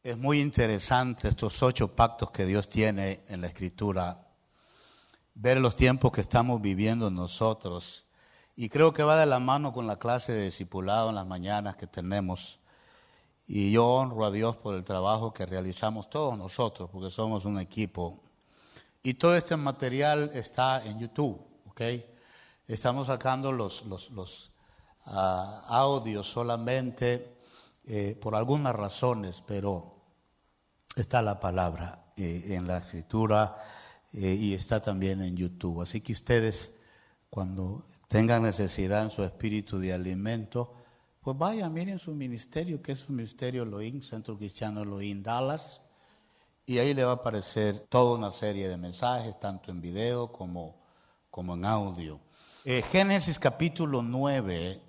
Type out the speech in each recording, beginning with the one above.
Es muy interesante estos 8 pactos que Dios tiene en la Escritura, ver los tiempos que estamos viviendo nosotros. Y creo que va de la mano con la clase de discipulado en las mañanas que tenemos. Y yo honro a Dios por el trabajo que realizamos todos nosotros, porque somos un equipo. Y todo este material está en YouTube, ¿ok? Estamos sacando los audios solamente por algunas razones, pero está la palabra en la Escritura y está también en YouTube. Así que ustedes, cuando tengan necesidad en su espíritu de alimento, pues vayan, miren su ministerio, que es su ministerio Elohim, Centro Cristiano Elohim Dallas, y ahí le va a aparecer toda una serie de mensajes, tanto en video como en audio. Génesis capítulo 9,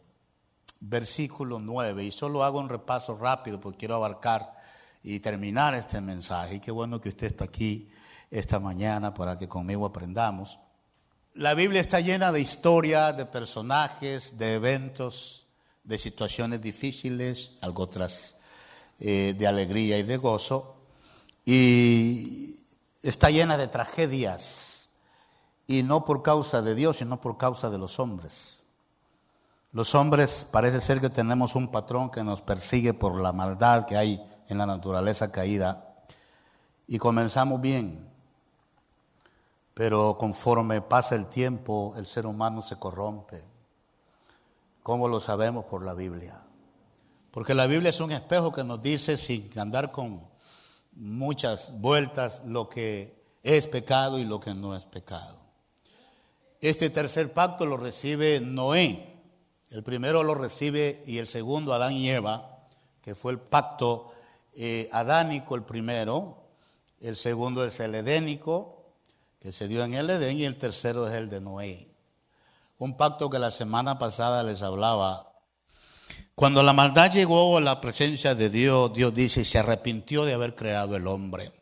versículo 9, y solo hago un repaso rápido porque quiero abarcar y terminar este mensaje. Y qué bueno que usted está aquí esta mañana para que conmigo aprendamos. La Biblia está llena de historias, de personajes, de eventos, de situaciones difíciles, algo otras de alegría y de gozo. Y está llena de tragedias. Y no por causa de Dios, sino por causa de los hombres. Los hombres parece ser que tenemos un patrón que nos persigue por la maldad que hay en la naturaleza caída. Y comenzamos bien. Pero conforme pasa el tiempo, el ser humano se corrompe. ¿Cómo lo sabemos? Por la Biblia. Porque la Biblia es un espejo que nos dice, sin andar con muchas vueltas, lo que es pecado y lo que no es pecado. Este tercer pacto lo recibe Noé. El primero lo recibe y el segundo Adán y Eva, que fue el pacto adánico el primero. El segundo es el edénico, que se dio en el Edén, y el tercero es el de Noé. Un pacto que la semana pasada les hablaba. Cuando la maldad llegó a la presencia de Dios, Dios dice, y se arrepintió de haber creado el hombre.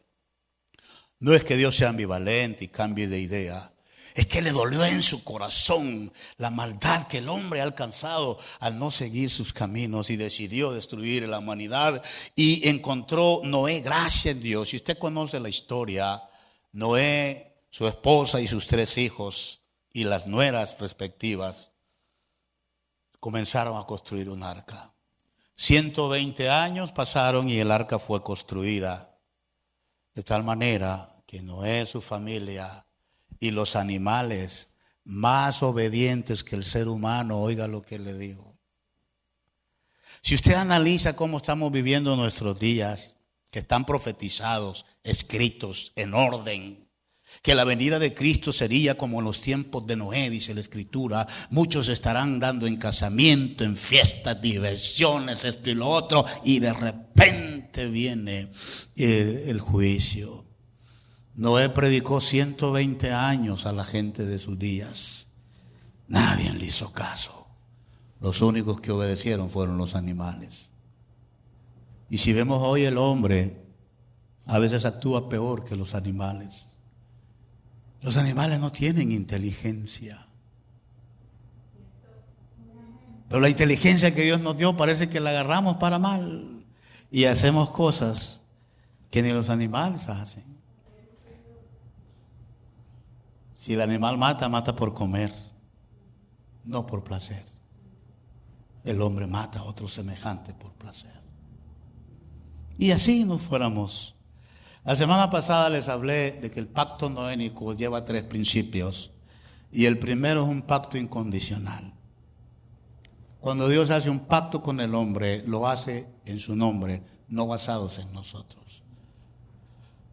No es que Dios sea ambivalente y cambie de idea. Es que le dolió en su corazón la maldad que el hombre ha alcanzado al no seguir sus caminos y decidió destruir la humanidad. Y encontró Noé gracia en Dios. Si usted conoce la historia, Noé, su esposa y sus 3 hijos y las nueras respectivas comenzaron a construir un arca. 120 años pasaron y el arca fue construida. De tal manera que Noé, su familia y los animales más obedientes que el ser humano, oiga lo que le digo. Si usted analiza cómo estamos viviendo nuestros días, que están profetizados, escritos en orden, que la venida de Cristo sería como en los tiempos de Noé, dice la Escritura. Muchos estarán dando en casamiento, en fiestas, diversiones, esto y lo otro, y de repente viene el juicio. Noé predicó 120 años a la gente de sus días. Nadie le hizo caso. Los únicos que obedecieron fueron los animales. Y si vemos hoy, el hombre a veces actúa peor que los animales. Los animales no tienen inteligencia. Pero la inteligencia que Dios nos dio parece que la agarramos para mal. Y hacemos cosas que ni los animales hacen. Si el animal mata, mata por comer, no por placer. El hombre mata a otro semejante por placer. Y así nos fuéramos. La semana pasada les hablé de que el pacto noénico lleva 3 principios. Y el primero es un pacto incondicional. Cuando Dios hace un pacto con el hombre, lo hace en su nombre, no basados en nosotros.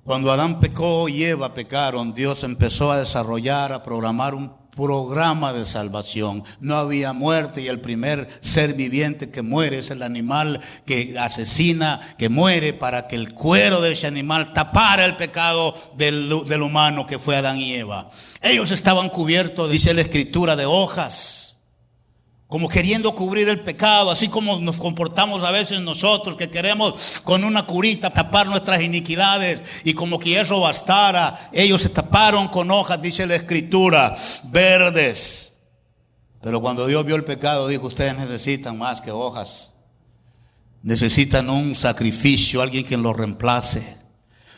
Cuando Adán pecó y Eva pecaron, Dios empezó a desarrollar, a programar un programa de salvación. No había muerte y el primer ser viviente que muere es el animal que asesina, que muere para que el cuero de ese animal tapara el pecado del humano que fue Adán y Eva. Ellos estaban cubiertos, dice la Escritura, de hojas, como queriendo cubrir el pecado, así como nos comportamos a veces nosotros, que queremos con una curita tapar nuestras iniquidades, y como que eso bastara, ellos se taparon con hojas, dice la Escritura, verdes. Pero cuando Dios vio el pecado, dijo, ustedes necesitan más que hojas. Necesitan un sacrificio, alguien que los reemplace.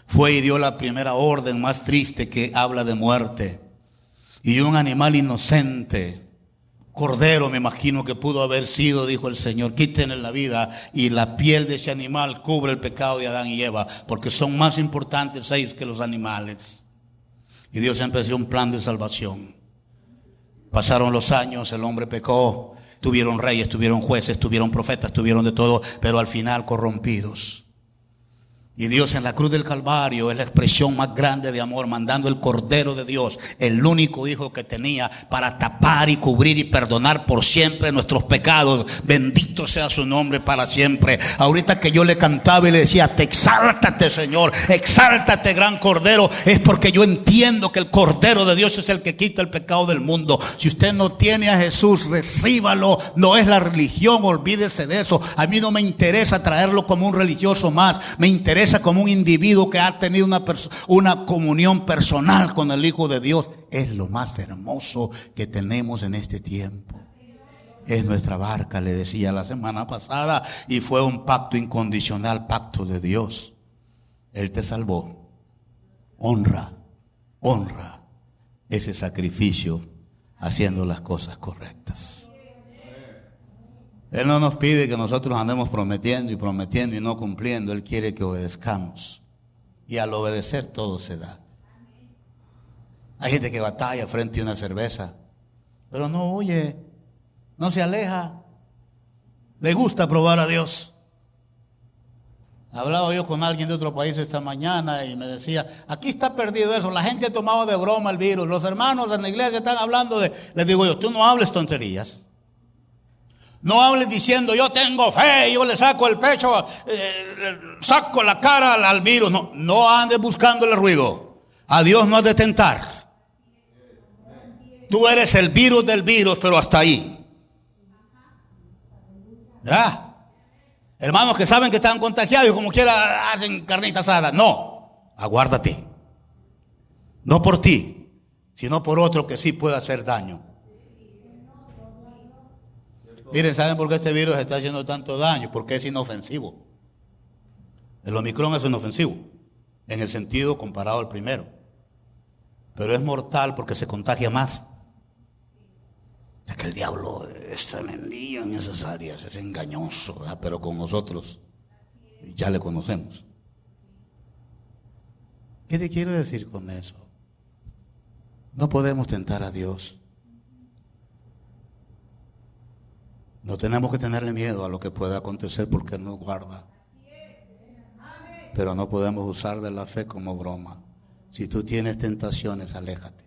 Fue y dio la primera orden más triste que habla de muerte. Y un animal inocente, cordero me imagino que pudo haber sido, dijo el Señor, quítenle la vida y la piel de ese animal cubre el pecado de Adán y Eva, porque son más importantes ellos que los animales. Y Dios empezó un plan de salvación. Pasaron los años, el hombre pecó, tuvieron reyes, tuvieron jueces, tuvieron profetas, tuvieron de todo, pero al final corrompidos. Y Dios en la cruz del Calvario es la expresión más grande de amor, mandando el Cordero de Dios, el único Hijo que tenía, para tapar y cubrir y perdonar por siempre nuestros pecados. Bendito sea su nombre para siempre. Ahorita que yo le cantaba y le decía, te exáltate, Señor, exáltate, gran Cordero, es porque yo entiendo que el Cordero de Dios es el que quita el pecado del mundo. Si usted no tiene a Jesús, recíbalo. No es la religión, olvídese de eso. A mí no me interesa traerlo como un religioso más, me interesa como un individuo que ha tenido una comunión personal con el Hijo de Dios. Es lo más hermoso que tenemos en este tiempo. Es nuestra barca, le decía la semana pasada, y fue un pacto incondicional, pacto de Dios. Él te salvó. Honra ese sacrificio haciendo las cosas correctas. Él no nos pide que nosotros andemos prometiendo y no cumpliendo. Él quiere que obedezcamos. Y al obedecer todo se da. Hay gente que batalla frente a una cerveza, pero no huye, no se aleja. Le gusta probar a Dios. Hablaba yo con alguien de otro país esta mañana y me decía, aquí está perdido eso. La gente ha tomado de broma el virus. Los hermanos en la iglesia están hablando de... Les digo yo, tú no hables tonterías. No hables diciendo yo tengo fe, yo le saco el pecho, saco la cara al virus. No andes buscándole ruido. A Dios no has de tentar. Tú eres el virus del virus, pero hasta ahí. ¿Ya? Hermanos que saben que están contagiados y como quiera hacen carnita asada. No, aguárdate. No por ti, sino por otro que sí puede hacer daño. Miren, ¿saben por qué este virus está haciendo tanto daño? Porque es inofensivo. El Omicron es inofensivo, en el sentido comparado al primero. Pero es mortal porque se contagia más. Ya que el diablo es tremendillo en esas áreas, es engañoso, ¿verdad? Pero con nosotros ya le conocemos. ¿Qué te quiero decir con eso? No podemos tentar a Dios. No tenemos que tenerle miedo a lo que pueda acontecer porque Él nos guarda. Pero no podemos usar de la fe como broma. Si tú tienes tentaciones, aléjate.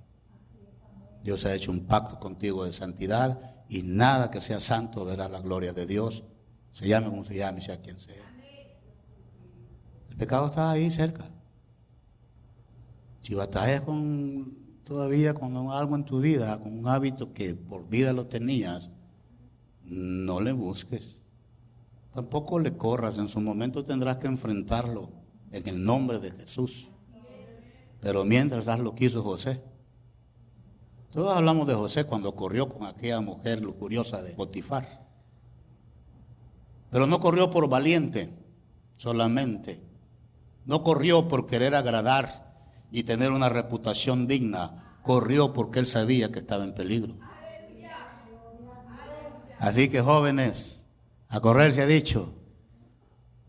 Dios ha hecho un pacto contigo de santidad y nada que sea santo verá la gloria de Dios. Se llame como se llame, sea quien sea. El pecado está ahí cerca. Si batallas todavía con algo en tu vida, con un hábito que por vida lo tenías, no le busques. Tampoco le corras. En su momento tendrás que enfrentarlo en el nombre de Jesús. Pero mientras haz lo que hizo José. Todos hablamos de José cuando corrió con aquella mujer lujuriosa de Potifar. Pero no corrió por valiente solamente. No corrió por querer agradar y tener una reputación digna. Corrió porque él sabía que estaba en peligro. Así que jóvenes, a correr se ha dicho.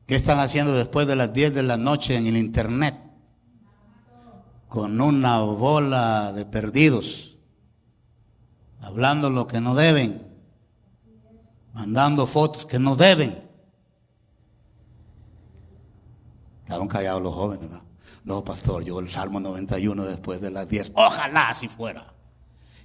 ¿Qué están haciendo después de las 10 de la noche en el internet? Con una bola de perdidos, hablando lo que no deben, mandando fotos que no deben. Quedaron callados los jóvenes, ¿no? No, pastor, yo el Salmo 91 después de las 10, ojalá así fuera.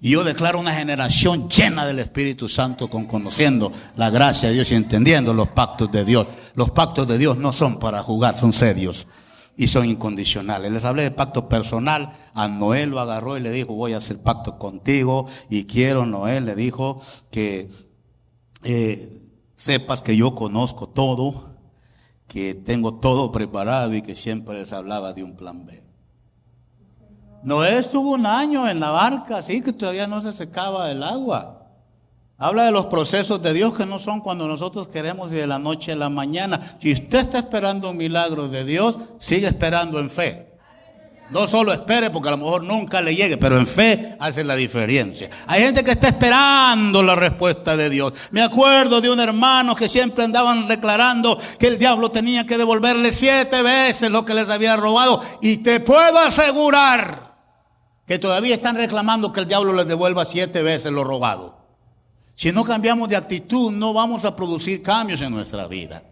Y yo declaro una generación llena del Espíritu Santo, conociendo la gracia de Dios y entendiendo los pactos de Dios. Los pactos de Dios no son para jugar, son serios y son incondicionales. Les hablé de pacto personal. A Noé lo agarró y le dijo, voy a hacer pacto contigo y quiero, Noé le dijo, que sepas que yo conozco todo, que tengo todo preparado y que siempre les hablaba de un plan B. Noé estuvo un año en la barca, así que todavía no se secaba el agua. Habla de los procesos de Dios que no son cuando nosotros queremos y de la noche a la mañana. Si usted está esperando un milagro de Dios, sigue esperando en fe. No solo espere porque a lo mejor nunca le llegue, pero en fe hace la diferencia. Hay gente que está esperando la respuesta de Dios. Me acuerdo de un hermano que siempre andaban declarando que el diablo tenía que devolverle 7 veces lo que les había robado. Y te puedo asegurar que todavía están reclamando que el diablo les devuelva 7 veces lo robado. Si no cambiamos de actitud, no vamos a producir cambios en nuestra vida.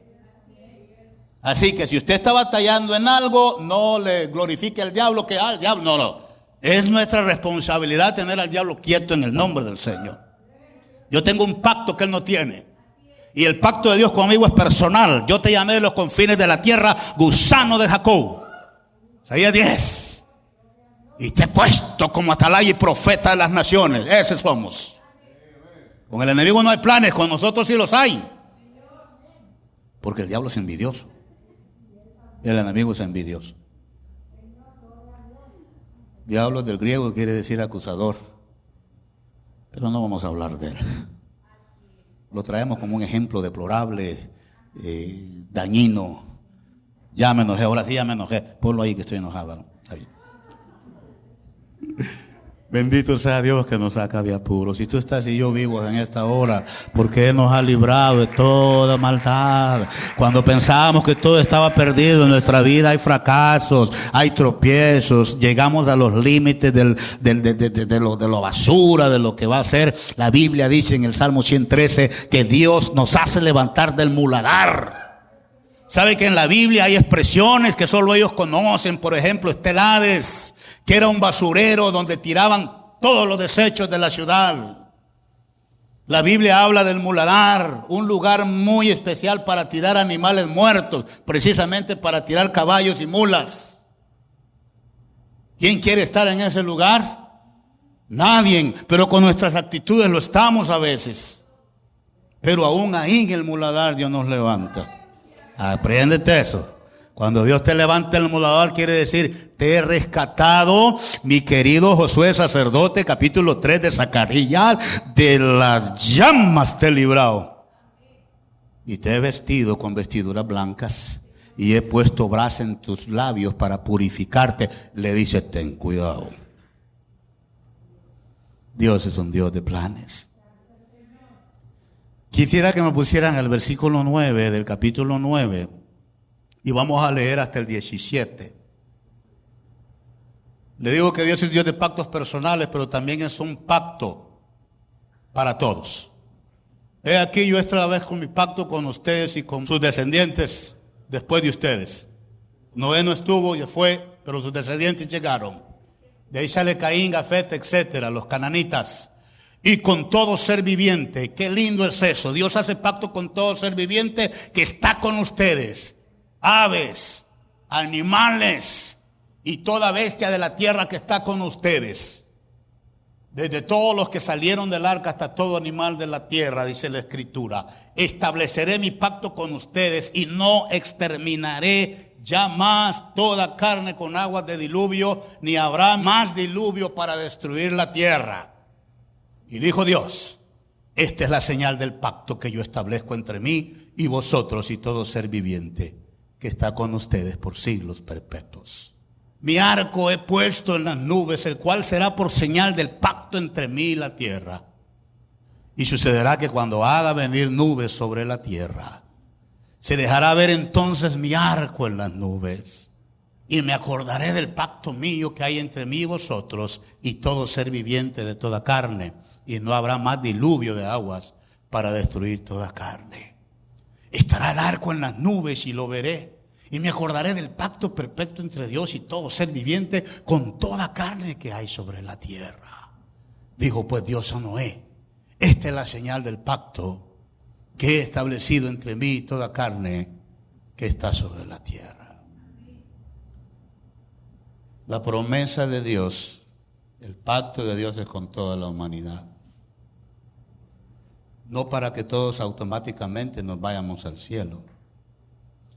Así que si usted está batallando en algo, no le glorifique al diablo, que al diablo, no. Es nuestra responsabilidad tener al diablo quieto en el nombre del Señor. Yo tengo un pacto que él no tiene. Y el pacto de Dios conmigo es personal. Yo te llamé de los confines de la tierra, gusano de Jacob. Isaías 10. Y te he puesto como atalaya y profeta de las naciones. Ese somos. Con el enemigo no hay planes, con nosotros sí los hay. Porque el diablo es envidioso. El enemigo es envidioso. Diablo del griego quiere decir acusador. Pero no vamos a hablar de él. Lo traemos como un ejemplo deplorable, dañino. Ya me enojé, ahora sí ya me enojé. Ponlo ahí que estoy enojado, ¿no? Está bien. Bendito sea Dios que nos saca de apuros. Si tú estás y yo vivos en esta hora, porque Él nos ha librado de toda maldad. Cuando pensábamos que todo estaba perdido en nuestra vida, hay fracasos, hay tropiezos, llegamos a los límites de lo basura, de lo que va a ser. La Biblia dice en el Salmo 113 que Dios nos hace levantar del muladar. ¿Sabe que en la Biblia hay expresiones que solo ellos conocen? Por ejemplo, Hades, que era un basurero donde tiraban todos los desechos de la ciudad. La Biblia habla del muladar, un lugar muy especial para tirar animales muertos, precisamente para tirar caballos y mulas. ¿Quién quiere estar en ese lugar? Nadie, pero con nuestras actitudes lo estamos a veces. Pero aún ahí en el muladar Dios nos levanta. Apréndete eso. Cuando Dios te levanta el muladar, quiere decir, te he rescatado, mi querido Josué sacerdote, capítulo 3 de Zacarías, de las llamas te he librado. Y te he vestido con vestiduras blancas y he puesto brasa en tus labios para purificarte. Le dice, ten cuidado. Dios es un Dios de planes. Quisiera que me pusieran el versículo 9 del capítulo 9. Y vamos a leer hasta el 17. Le digo que Dios es Dios de pactos personales, pero también es un pacto para todos. He aquí yo establezco mi pacto con ustedes y con sus descendientes después de ustedes. Noé no estuvo, ya fue, pero sus descendientes llegaron. De ahí sale Caín, Jafet, etcétera, los cananitas. Y con todo ser viviente. Qué lindo es eso. Dios hace pacto con todo ser viviente que está con ustedes. Aves, animales y toda bestia de la tierra que está con ustedes. Desde todos los que salieron del arca hasta todo animal de la tierra, dice la Escritura. Estableceré mi pacto con ustedes y no exterminaré ya más toda carne con aguas de diluvio, ni habrá más diluvio para destruir la tierra. Y dijo Dios, esta es la señal del pacto que yo establezco entre mí y vosotros y todo ser viviente que está con ustedes por siglos perpetuos. Mi arco he puesto en las nubes, el cual será por señal del pacto entre mí y la tierra. Y sucederá que cuando haga venir nubes sobre la tierra, se dejará ver entonces mi arco en las nubes. Y me acordaré del pacto mío que hay entre mí y vosotros y todo ser viviente de toda carne. Y no habrá más diluvio de aguas para destruir toda carne. Estará el arco en las nubes y lo veré. Y me acordaré del pacto perfecto entre Dios y todo ser viviente con toda carne que hay sobre la tierra. Dijo pues Dios a Noé, esta es la señal del pacto que he establecido entre mí y toda carne que está sobre la tierra. La promesa de Dios, el pacto de Dios es con toda la humanidad. No para que todos automáticamente nos vayamos al cielo,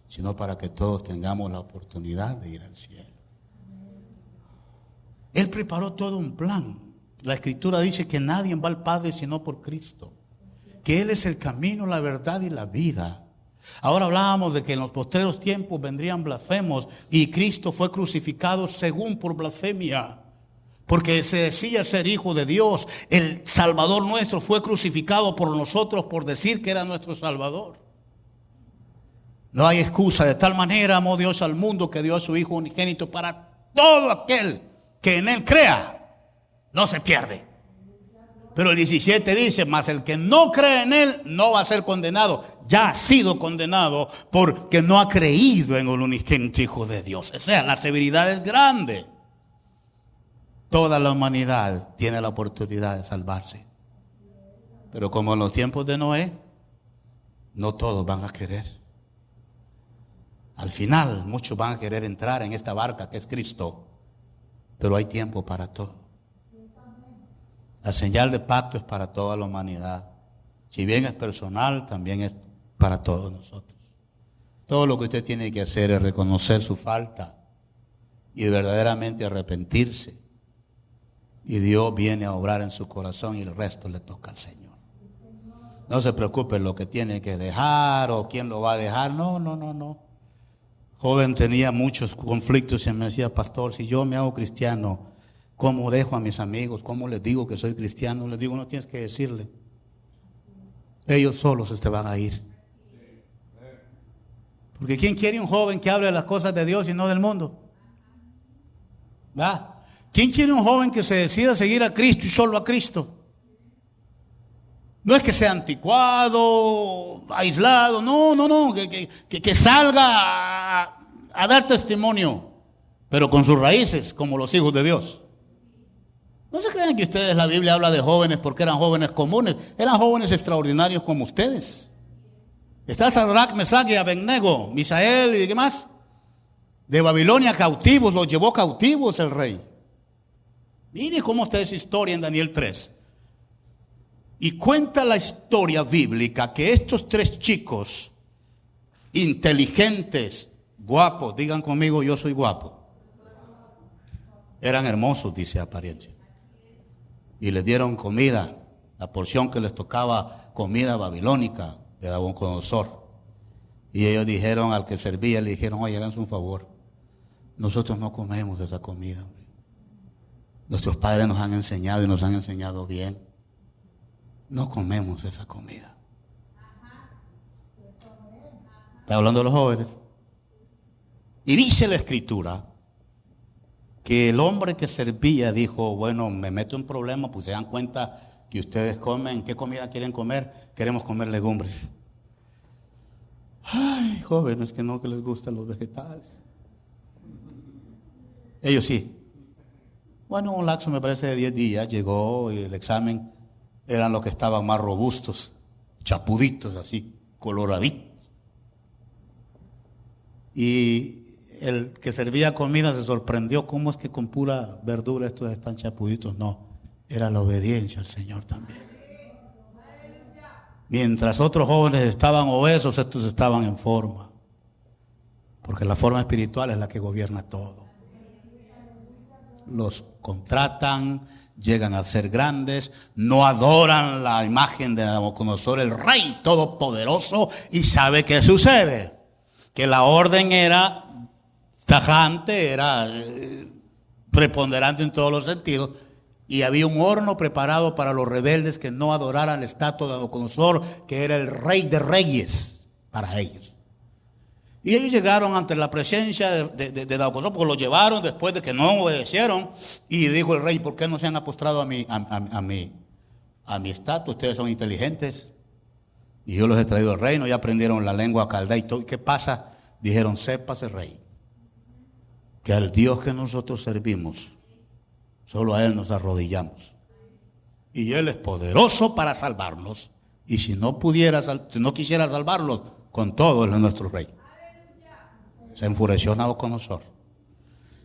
sino para que todos tengamos la oportunidad de ir al cielo. Él preparó todo un plan. La Escritura dice que nadie va al Padre sino por Cristo. que Él es el camino, la verdad y la vida. Ahora hablábamos de que en los postreros tiempos vendrían blasfemos y Cristo fue crucificado según por blasfemia. Porque se decía ser hijo de Dios. El Salvador nuestro fue crucificado por nosotros por decir que era nuestro Salvador. No hay excusa. De tal manera amó Dios al mundo que dio a su Hijo unigénito para todo aquel que en Él crea. No se pierde. Pero el 17 dice, mas el que no cree en Él no va a ser condenado. Ya ha sido condenado porque no ha creído en el unigénito Hijo de Dios. O sea, la severidad es grande. Toda la humanidad tiene la oportunidad de salvarse. Pero como en los tiempos de Noé, no todos van a querer. Al final, muchos van a querer entrar en esta barca que es Cristo. Pero hay tiempo para todo. La señal de pacto es para toda la humanidad. Si bien es personal, también es para todos nosotros. Todo lo que usted tiene que hacer es reconocer su falta y verdaderamente arrepentirse. Y Dios viene a obrar en su corazón y el resto le toca al Señor. No se preocupe lo que tiene que dejar o quién lo va a dejar. No. Joven tenía muchos conflictos y me decía, pastor, si yo me hago cristiano, ¿cómo dejo a mis amigos? ¿Cómo les digo que soy cristiano? Les digo, no tienes que decirle. Ellos solos se te van a ir. Porque ¿quién quiere un joven que hable de las cosas de Dios y no del mundo? ¿Va? ¿Quién quiere un joven que se decida seguir a Cristo y solo a Cristo? No es que sea anticuado, aislado, no, que salga a dar testimonio, pero con sus raíces, como los hijos de Dios. No se crean que ustedes, la Biblia habla de jóvenes porque eran jóvenes comunes, eran jóvenes extraordinarios como ustedes. Está Sadrach, Mesach y Abednego, Misael y ¿qué más? De Babilonia cautivos, los llevó cautivos el rey. Mire cómo está esa historia en Daniel 3. Y cuenta la historia bíblica que estos tres chicos inteligentes, guapos, digan conmigo, yo soy guapo. Eran hermosos, dice apariencia. Y les dieron comida, la porción que les tocaba, comida babilónica de Nabucodonosor. Y ellos dijeron al que servía, le dijeron, oye, háganse un favor. Nosotros no comemos esa comida. Nuestros padres nos han enseñado y nos han enseñado bien. No comemos esa comida. Está hablando de los jóvenes. Y dice la Escritura que el hombre que servía dijo, bueno, me meto en problemas, pues se dan cuenta que ustedes comen, ¿qué comida quieren comer? Queremos comer legumbres. Ay, jóvenes que no que les gustan los vegetales. Ellos sí. Bueno, un lapso me parece de 10 días, llegó y el examen eran los que estaban más robustos, chapuditos así, coloraditos. Y el que servía comida se sorprendió, ¿cómo es que con pura verdura estos están chapuditos? No, era la obediencia al Señor también. Mientras otros jóvenes estaban obesos, estos estaban en forma. Porque la forma espiritual es la que gobierna todo. Los contratan, llegan a ser grandes, no adoran la imagen de Nabucodonosor, el rey todopoderoso, y ¿sabe qué sucede? Que la orden era tajante, era preponderante en todos los sentidos, y había un horno preparado para los rebeldes que no adoraran la estatua de Nabucodonosor, que era el rey de reyes para ellos. Y ellos llegaron ante la presencia de Nabucodonosor, porque lo llevaron después de que no obedecieron. Y dijo el rey, ¿por qué no se han apostrado a mi estatua? Ustedes son inteligentes. Y yo los he traído al reino, ya aprendieron la lengua caldea y todo. ¿Y qué pasa? Dijeron, sépase rey, que al Dios que nosotros servimos, solo a Él nos arrodillamos. Y Él es poderoso para salvarnos. Y si no quisiera salvarlos, con todo Él es nuestro rey. Se enfureció Nabucodonosor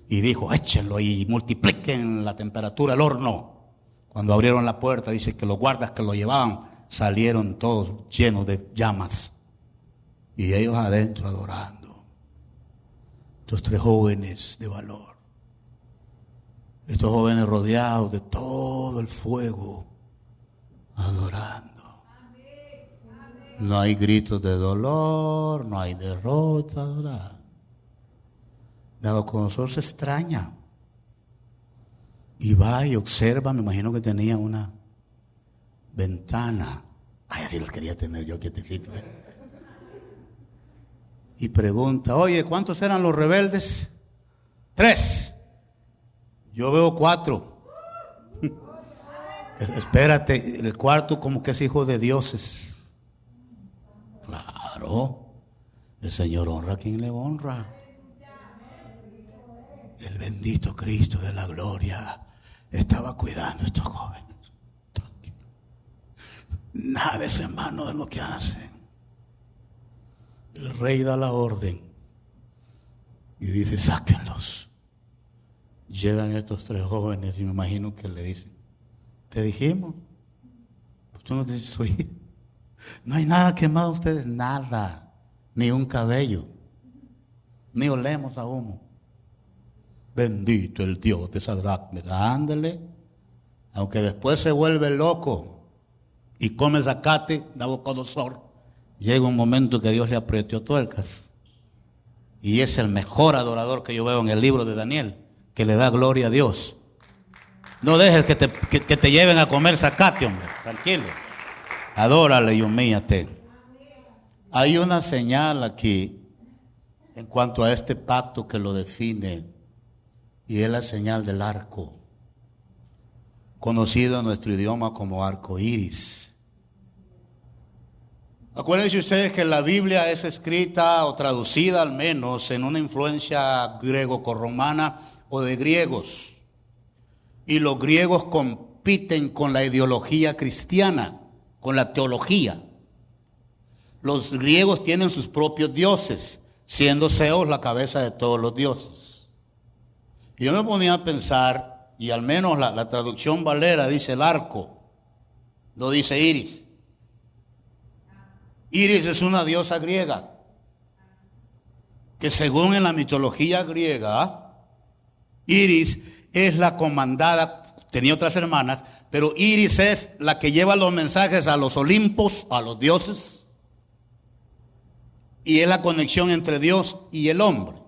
y dijo, échenlo y multipliquen la temperatura del horno. Cuando abrieron la puerta, dice que los guardas que lo llevaban salieron todos llenos de llamas y ellos adentro adorando. Estos tres jóvenes de valor, estos jóvenes rodeados de todo el fuego, adorando. No hay gritos de dolor, no hay derrota. Nabucodonosor se extraña y va y observa. Me imagino que tenía una ventana. Ay, así los quería tener yo quietecito. Y pregunta: oye, ¿cuántos eran los rebeldes? 3. Yo veo 4. Espérate, el cuarto como que es hijo de dioses. Claro, el Señor honra a quien le honra. El bendito Cristo de la gloria estaba cuidando a estos jóvenes. Tranquilo. Nada es en vano de lo que hacen. El rey da la orden y dice: sáquenlos. Llegan estos 3 jóvenes y me imagino que le dicen: te dijimos, pues tú no dices oír. No hay nada quemado ustedes, nada, ni un cabello, ni olemos a humo. Bendito el Dios de Sadrach, ándele. Aunque después se vuelve loco y come zacate, Nabucodonosor, llega un momento que Dios le apretó tuercas. Y es el mejor adorador que yo veo en el libro de Daniel, que le da gloria a Dios. No dejes que te lleven a comer zacate, hombre, tranquilo. Adórale y humíllate. Hay una señal aquí en cuanto a este pacto que lo define, y es la señal del arco, conocido en nuestro idioma como arco iris. Acuérdense ustedes que la Biblia es escrita o traducida al menos en una influencia greco-romana o de griegos, y los griegos compiten con la ideología cristiana, con la teología. Los griegos tienen sus propios dioses, siendo Zeus la cabeza de todos los dioses. Y yo me ponía a pensar, y al menos la traducción Valera dice el arco, no dice Iris. Iris es una diosa griega, que según en la mitología griega, Iris es la comandada, tenía otras hermanas, pero Iris es la que lleva los mensajes a los Olimpos, a los dioses, y es la conexión entre Dios y el hombre.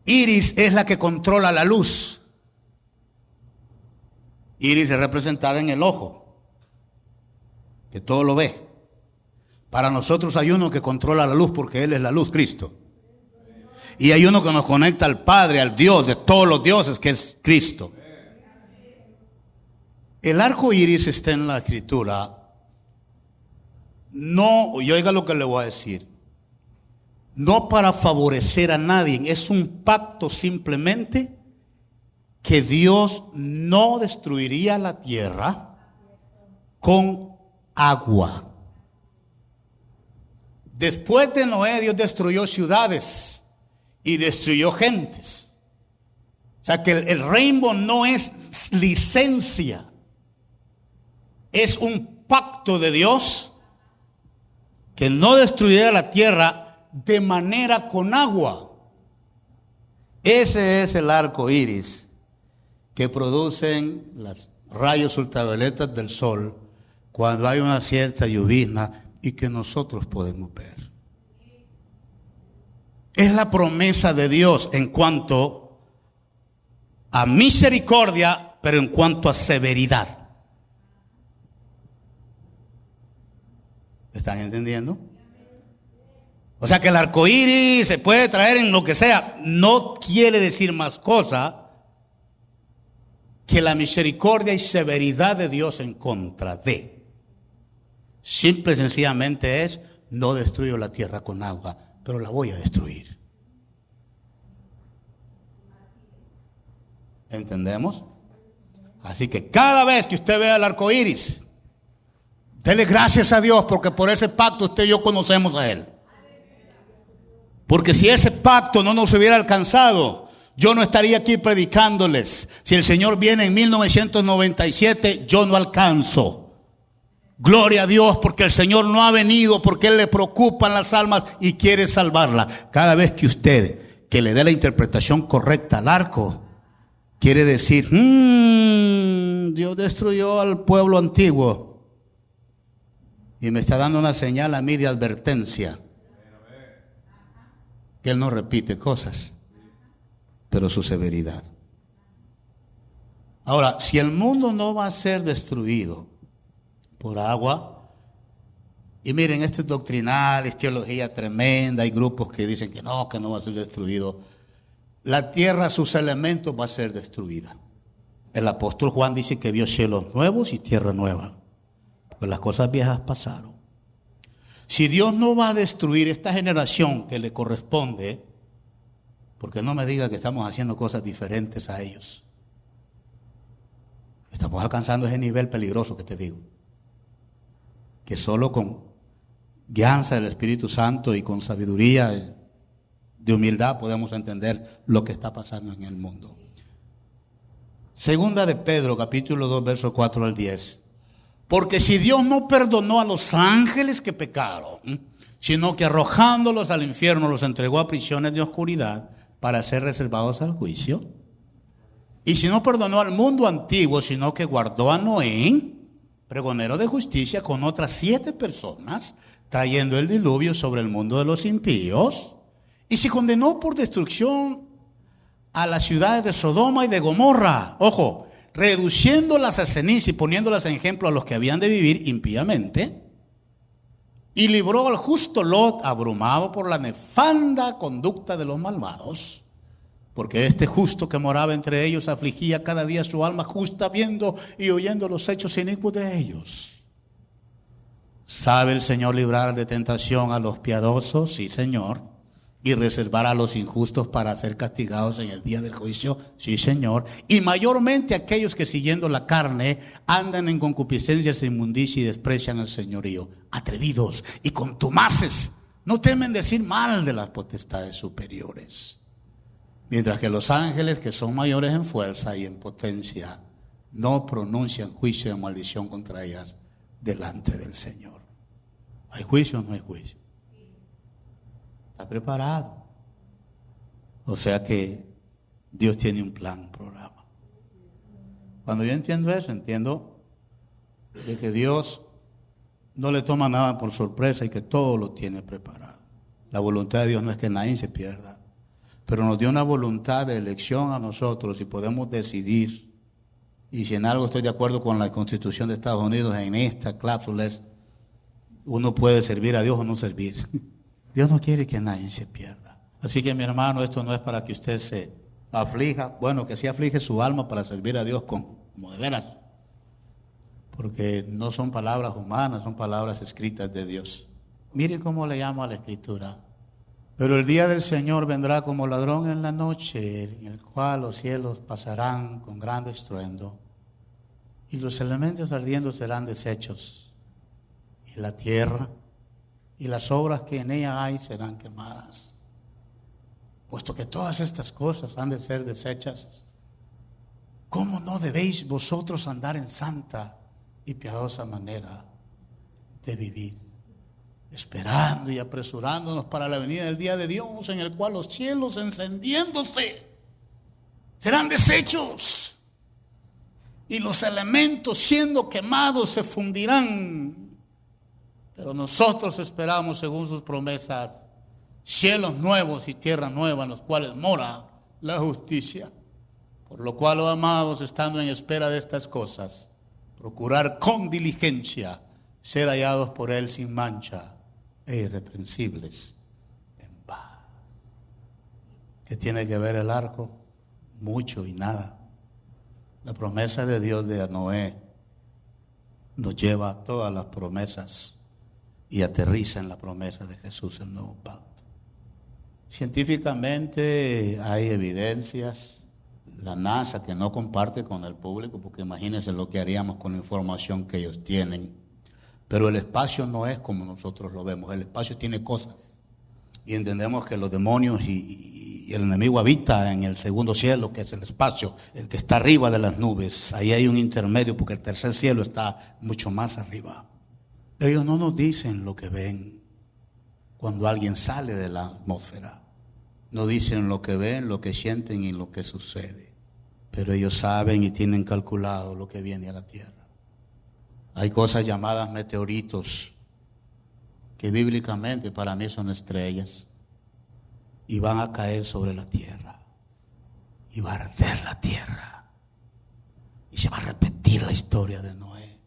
Iris es la que controla la luz. Iris es representada en el ojo, que todo lo ve. Para nosotros hay uno que controla la luz porque Él es la luz, Cristo. Y hay uno que nos conecta al Padre, al Dios de todos los dioses, que es Cristo. El arco iris está en la Escritura. No, y oiga lo que le voy a decir. No para favorecer a nadie, es un pacto simplemente que Dios no destruiría la tierra con agua. Después de Noé, Dios destruyó ciudades y destruyó gentes. O sea que el rainbow no es licencia, es un pacto de Dios que no destruyera la tierra de manera con agua. Ese es el arco iris que producen los rayos ultravioletas del sol cuando hay una cierta llovizna y que nosotros podemos ver. Es la promesa de Dios en cuanto a misericordia, pero en cuanto a severidad. ¿Están entendiendo? O sea que el arco iris se puede traer en lo que sea. No quiere decir más cosa que la misericordia y severidad de Dios en contra de. Simple y sencillamente es: no destruyo la tierra con agua, pero la voy a destruir. ¿Entendemos? Así que cada vez que usted vea el arco iris, dele gracias a Dios, porque por ese pacto usted y yo conocemos a Él. Porque si ese pacto no nos hubiera alcanzado, yo no estaría aquí predicándoles. Si el Señor viene en 1997, yo no alcanzo. Gloria a Dios, porque el Señor no ha venido, porque Él le preocupan las almas y quiere salvarlas. Cada vez que usted, que le dé la interpretación correcta al arco, quiere decir: Dios destruyó al pueblo antiguo. Y Y me está dando una señal a mí de advertencia. Que Él no repite cosas, pero su severidad. Ahora, si el mundo no va a ser destruido por agua, y miren, esto es doctrinal, es teología tremenda, hay grupos que dicen que no va a ser destruido. La tierra, sus elementos, va a ser destruida. El apóstol Juan dice que vio cielos nuevos y tierra nueva, porque las cosas viejas pasaron. Si Dios no va a destruir esta generación que le corresponde, porque no me diga que estamos haciendo cosas diferentes a ellos. Estamos alcanzando ese nivel peligroso que te digo, que solo con guianza del Espíritu Santo y con sabiduría de humildad podemos entender lo que está pasando en el mundo. Segunda de Pedro, capítulo 2, versos 4 al 10. Porque si Dios no perdonó a los ángeles que pecaron, sino que arrojándolos al infierno los entregó a prisiones de oscuridad para ser reservados al juicio. Y si no perdonó al mundo antiguo, sino que guardó a Noé, pregonero de justicia, con otras 7 personas, trayendo el diluvio sobre el mundo de los impíos. Y si condenó por destrucción a las ciudades de Sodoma y de Gomorra, ojo, reduciéndolas a ceniza y poniéndolas en ejemplo a los que habían de vivir impíamente, y libró al justo Lot, abrumado por la nefanda conducta de los malvados, porque este justo que moraba entre ellos afligía cada día su alma justa, viendo y oyendo los hechos inicuos de ellos. ¿Sabe el Señor librar de tentación a los piadosos? Sí, Señor. Y reservar a los injustos para ser castigados en el día del juicio. Sí, Señor. Y mayormente aquellos que siguiendo la carne andan en concupiscencias e inmundicia y desprecian al señorío. Atrevidos y contumaces, no temen decir mal de las potestades superiores. Mientras que los ángeles, que son mayores en fuerza y en potencia, no pronuncian juicio de maldición contra ellas delante del Señor. ¿Hay juicio o no hay juicio? Está preparado. O sea que Dios tiene un plan, un programa. Cuando yo entiendo eso, entiendo de que Dios no le toma nada por sorpresa y que todo lo tiene preparado. La voluntad de Dios no es que nadie se pierda, pero nos dio una voluntad de elección a nosotros y podemos decidir. Y si en algo estoy de acuerdo con la Constitución de Estados Unidos, en esta cláusula es: uno puede servir a Dios o no servir. Dios no quiere que nadie se pierda. Así que, mi hermano, esto no es para que usted se aflija. Bueno, que sí aflige su alma para servir a Dios como de veras. Porque no son palabras humanas, son palabras escritas de Dios. Miren cómo le llamo a la Escritura. Pero el día del Señor vendrá como ladrón en la noche, en el cual los cielos pasarán con gran estruendo, y los elementos ardiendo serán deshechos, y la tierra y las obras que en ella hay serán quemadas. Puesto que todas estas cosas han de ser deshechas, ¿cómo no debéis vosotros andar en santa y piadosa manera de vivir? Esperando y apresurándonos para la venida del día de Dios, en el cual los cielos encendiéndose serán deshechos y los elementos siendo quemados se fundirán. Pero nosotros esperamos, según sus promesas, cielos nuevos y tierra nueva en los cuales mora la justicia. Por lo cual, oh amados, estando en espera de estas cosas, procurar con diligencia ser hallados por Él sin mancha e irreprensibles en paz. ¿Qué tiene que ver el arco? Mucho y nada. La promesa de Dios de Noé nos lleva a todas las promesas y aterriza en la promesa de Jesús, el nuevo pacto. Científicamente hay evidencias. La NASA, que no comparte con el público, porque imagínense lo que haríamos con la información que ellos tienen. Pero el espacio no es como nosotros lo vemos. El espacio tiene cosas. Y entendemos que los demonios y el enemigo habita en el segundo cielo, que es el espacio, el que está arriba de las nubes. Ahí hay un intermedio, porque el tercer cielo está mucho más arriba. Ellos no nos dicen lo que ven cuando alguien sale de la atmósfera. No dicen lo que ven, lo que sienten y lo que sucede. Pero ellos saben y tienen calculado lo que viene a la tierra. Hay cosas llamadas meteoritos que bíblicamente para mí son estrellas, y van a caer sobre la tierra, y va a arder la tierra, y se va a repetir la historia de Noé.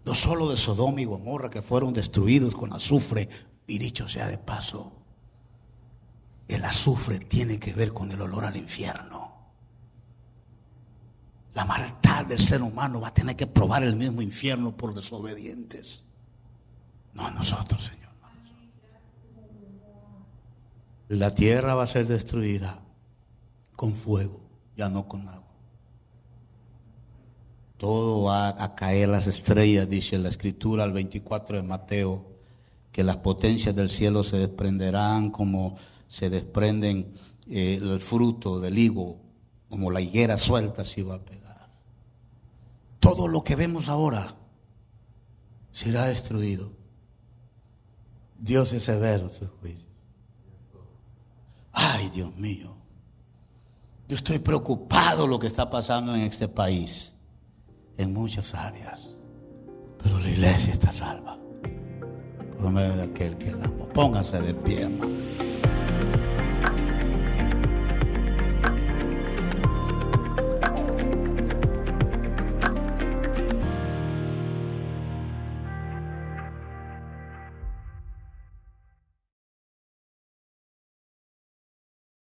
No solo de Sodoma y Gomorra, que fueron destruidos con azufre, y dicho sea de paso, el azufre tiene que ver con el olor al infierno. La maldad del ser humano va a tener que probar el mismo infierno por desobedientes. No a nosotros, Señor. No a nosotros. La tierra va a ser destruida con fuego, ya no con agua. Todo va a caer las estrellas, dice la escritura al 24 de Mateo, que las potencias del cielo se desprenderán como se desprenden el fruto del higo, como la higuera suelta se va a pegar. Todo lo que vemos ahora será destruido. Dios es severo en sus juicios. Ay, Dios mío, yo estoy preocupado lo que está pasando en este país, en muchas áreas, pero la iglesia está salva por medio de aquel que la amó. Póngase de pie, hermano.